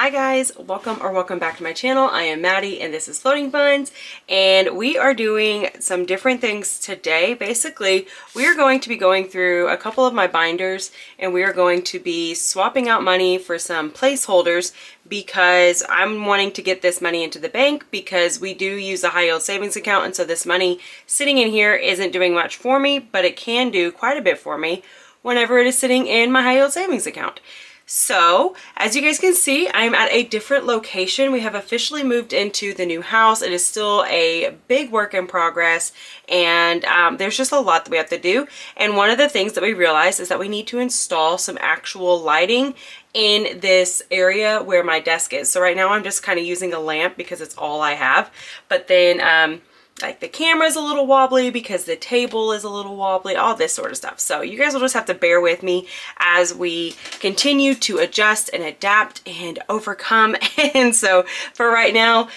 Hi guys, welcome back to my channel. I am Maddie and this is Floating Funds, and we are doing some different things today. Basically, we are going to be going through a couple of my binders and we are going to be swapping out money for some placeholders because I'm wanting to get this money into the bank because we do use a high yield savings account, and so this money sitting in here isn't doing much for me, but it can do quite a bit for me whenever it is sitting in my high yield savings account. So as you guys can see, I'm at a different location. We have officially moved into the new house. It is still a big work in progress, and there's just a lot that we have to do. And one of the things that we realized is that we need to install some actual lighting in this area where my desk is. So right now I'm just kind of using a lamp because it's all I have. But then like the camera's a little wobbly because the table is a little wobbly, all this sort of stuff. So you guys will just have to bear with me as we continue to adjust and adapt and overcome. And so for right now,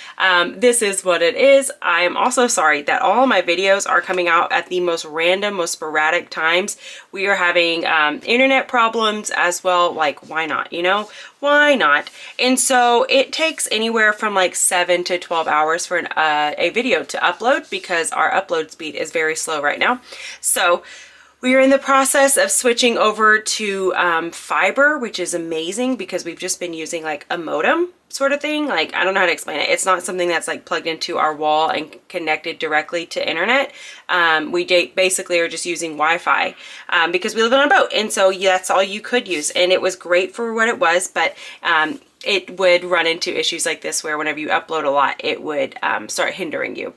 this is what it is. I am also sorry that all my videos are coming out at the most random, most sporadic times. We are having internet problems as well. Like, why not, you know? Why not? And so it takes anywhere from like 7 to 12 hours for a video to upload because our upload speed is very slow right now. So we are in the process of switching over to fiber, which is amazing because we've just been using like a modem sort of thing. Like, I don't know how to explain it. It's not something that's like plugged into our wall and connected directly to internet. We basically are just using Wi-Fi because we live on a boat. And so that's all you could use. And it was great for what it was, but it would run into issues like this where whenever you upload a lot, it would start hindering you.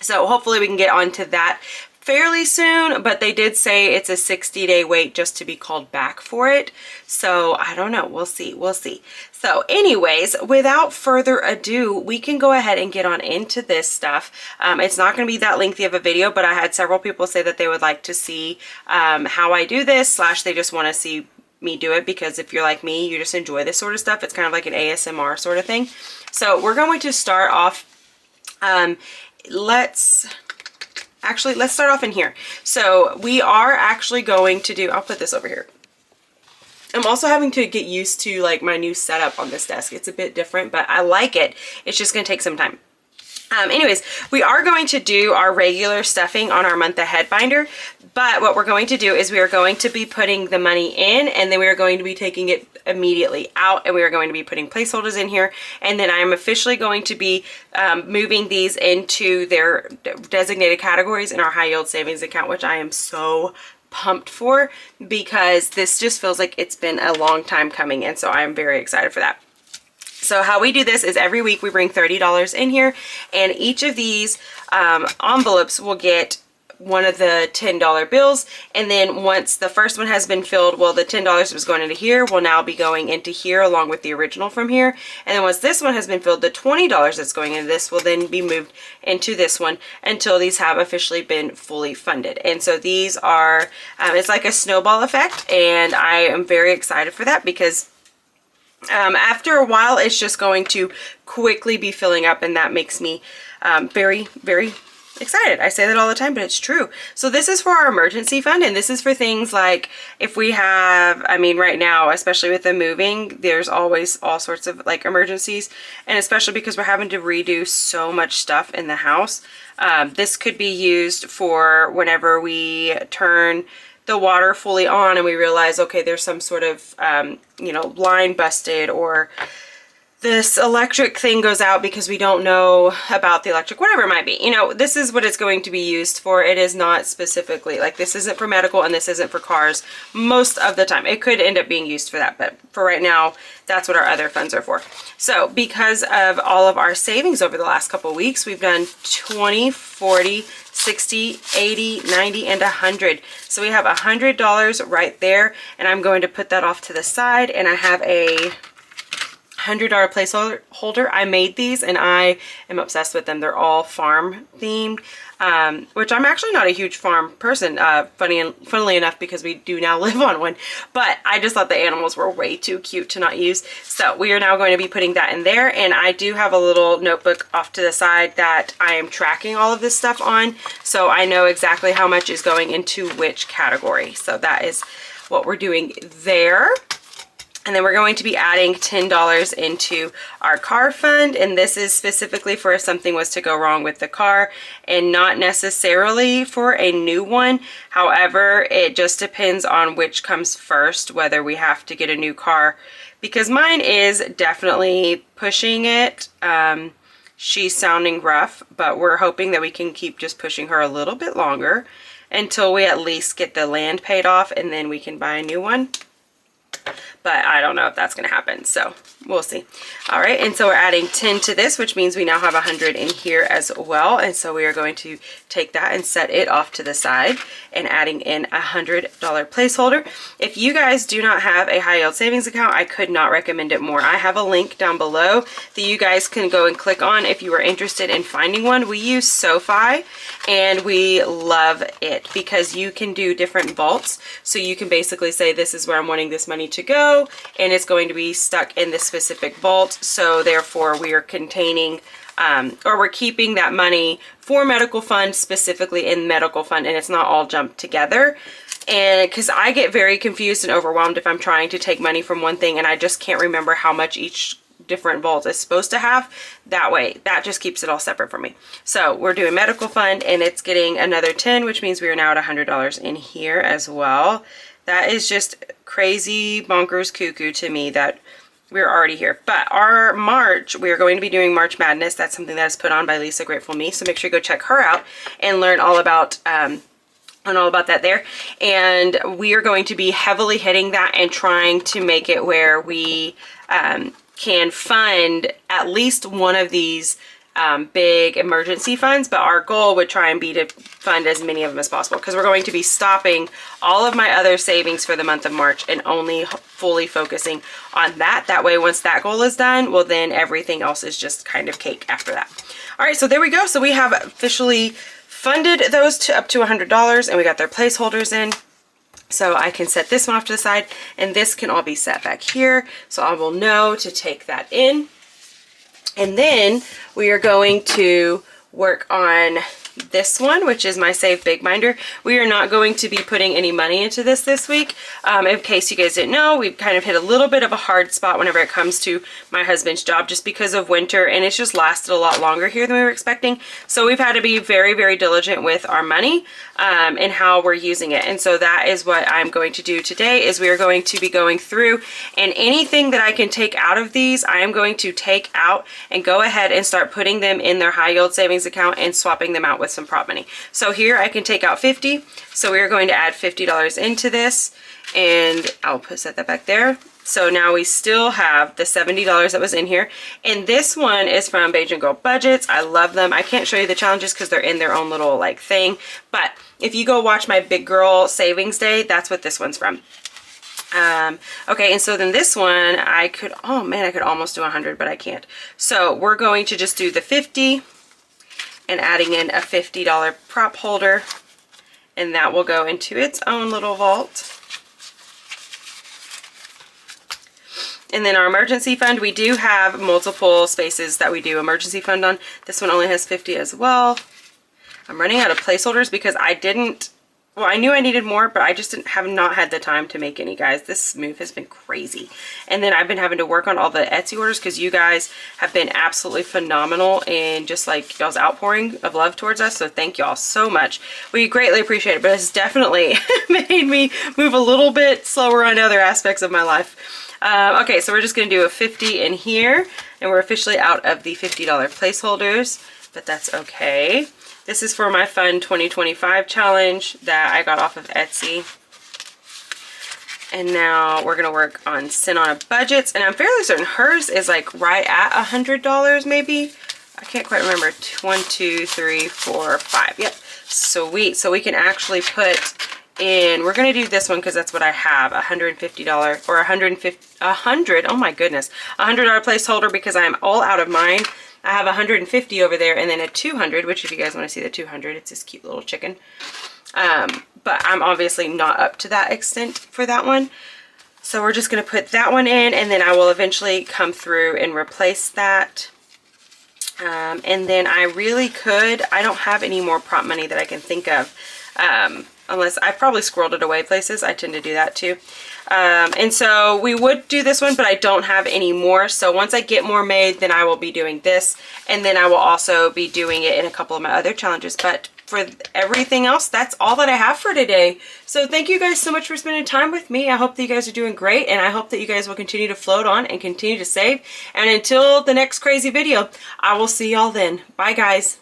So hopefully we can get onto that fairly soon, but they did say it's a 60-day wait just to be called back for it. So I don't know, we'll see. So anyways, without further ado, we can go ahead and get on into this stuff. It's not going to be that lengthy of a video, but I had several people say that they would like to see how I do this, / they just want to see me do it, because if you're like me, you just enjoy this sort of stuff. It's kind of like an ASMR sort of thing. So we're going to start off, let's start off in here. So we are actually going to do, I'll put this over here. I'm also having to get used to like my new setup on this desk. It's a bit different, but I like it. It's just going to take some time. Anyways, we are going to do our regular stuffing on our month ahead binder, but what we're going to do is we are going to be putting the money in, and then we are going to be taking it immediately out, and we are going to be putting placeholders in here, and then I am officially going to be moving these into their designated categories in our high yield savings account, which I am so pumped for because this just feels like it's been a long time coming, and so I am very excited for that. So how we do this is every week we bring $30 in here, and each of these envelopes will get one of the $10 bills, and then once the first one has been filled, well, the $10 was going into here will now be going into here along with the original from here, and then once this one has been filled, the $20 that's going into this will then be moved into this one until these have officially been fully funded. And so these are it's like a snowball effect, and I am very excited for that because after a while it's just going to quickly be filling up, and that makes me very, very excited. I say that all the time, but it's true. So this is for our emergency fund, and this is for things like if we have, I mean, right now, especially with the moving, there's always all sorts of like emergencies, and especially because we're having to redo so much stuff in the house. This could be used for whenever we turn the water fully on and we realize, okay, there's some sort of you know, line busted, or this electric thing goes out because we don't know about the electric, whatever it might be. You know, this is what it's going to be used for. It is not specifically, like, this isn't for medical and this isn't for cars most of the time. It could end up being used for that, but for right now, that's what our other funds are for. So because of all of our savings over the last couple of weeks, we've done 20, 40, 60, 80, 90, and 100. So we have $100 right there, and I'm going to put that off to the side, and I have a $100 placeholder. I made these and I am obsessed with them. They're all farm themed, which I'm actually not a huge farm person, funnily enough, because we do now live on one, but I just thought the animals were way too cute to not use. So we are now going to be putting that in there, and I do have a little notebook off to the side that I am tracking all of this stuff on, so I know exactly how much is going into which category. So that is what we're doing there. And then we're going to be adding $10 into our car fund. And this is specifically for if something was to go wrong with the car and not necessarily for a new one. However, it just depends on which comes first, whether we have to get a new car, because mine is definitely pushing it. She's sounding rough, but we're hoping that we can keep just pushing her a little bit longer until we at least get the land paid off, and then we can buy a new one. But I don't know if that's going to happen, so we'll see. All right, and so we're adding 10 to this, which means we now have 100 in here as well. And so we are going to take that and set it off to the side and adding in $100 placeholder. If you guys do not have a high yield savings account, I could not recommend it more. I have a link down below that you guys can go and click on if you are interested in finding one. We use SoFi and we love it because you can do different vaults. So you can basically say, this is where I'm wanting this money to go, and it's going to be stuck in this specific vault. So therefore we are containing or we're keeping that money for medical fund, specifically in medical fund, and it's not all jumped together. And because I get very confused and overwhelmed if I'm trying to take money from one thing and I just can't remember how much each different vault is supposed to have. That way, that just keeps it all separate for me. So we're doing medical fund and it's getting another 10, which means we are now at $100 in here as well. That is just crazy bonkers cuckoo to me that we're already here. But our March, we are going to be doing March Madness. That's something that is put on by Lisa Grateful Me. So make sure you go check her out and learn all about that there. And we are going to be heavily hitting that and trying to make it where we can fund at least one of these big emergency funds, but our goal would try and be to fund as many of them as possible, because we're going to be stopping all of my other savings for the month of March and only fully focusing on that. That way, once that goal is done, well, then everything else is just kind of cake after that. All right, so there we go. So we have officially funded those to up to $100 and we got their placeholders in. So I can set this one off to the side and this can all be set back here. So I will know to take that in. And then we are going to work on this one, which is my Save Big binder. We are not going to be putting any money into this week. In case you guys didn't know, we've kind of hit a little bit of a hard spot whenever it comes to my husband's job, just because of winter, and it's just lasted a lot longer here than we were expecting. So we've had to be very, very diligent with our money and how we're using it. And so that is what I'm going to do today, is we are going to be going through, and anything that I can take out of these, I am going to take out and go ahead and start putting them in their high yield savings account and swapping them out with some prop money. So here I can take out 50. So we are going to add $50 into this, and I'll set that back there. So now we still have the $70 that was in here. And this one is from Beige and Gold Budgets. I love them. I can't show you the challenges because they're in their own little like thing. But if you go watch my Big Girl Savings Day, that's what this one's from. Okay, and so then this one, I could, oh man, I could almost do 100, but I can't. So we're going to just do the 50 and adding in a $50 prop holder, and that will go into its own little vault. And then our emergency fund, we do have multiple spaces that we do emergency fund on. This one only has 50 as well. I'm running out of placeholders because I didn't, well, I knew I needed more, but I just have not had the time to make any, guys. This move has been crazy. And then I've been having to work on all the Etsy orders because you guys have been absolutely phenomenal in just like y'all's outpouring of love towards us. So thank y'all so much. We greatly appreciate it, but it's definitely made me move a little bit slower on other aspects of my life. Okay, so we're just going to do a 50 in here, and we're officially out of the $50 placeholders, but that's okay. This is for my Fun 2025 challenge that I got off of Etsy. And now we're going to work on Sent on a Budgets, and I'm fairly certain hers is like right at $100 maybe. I can't quite remember. 1, 2, 3, 4, 5. Yep. Sweet. So we can actually put in, we're going to do this one because that's what I have, $150 or $100, oh my goodness, $100 placeholder, because I'm all out of mine. I have 150 over there, and then a 200, which if you guys want to see the 200, it's this cute little chicken. But I'm obviously not up to that extent for that one. So we're just going to put that one in, and then I will eventually come through and replace that. And then I really could, I don't have any more prop money that I can think of. unless I've probably squirreled it away places. I tend to do that too. And so we would do this one, but I don't have any more. So once I get more made, then I will be doing this. And then I will also be doing it in a couple of my other challenges. But for everything else, that's all that I have for today. So thank you guys so much for spending time with me. I hope that you guys are doing great. And I hope that you guys will continue to float on and continue to save. And until the next crazy video, I will see y'all then. Bye guys.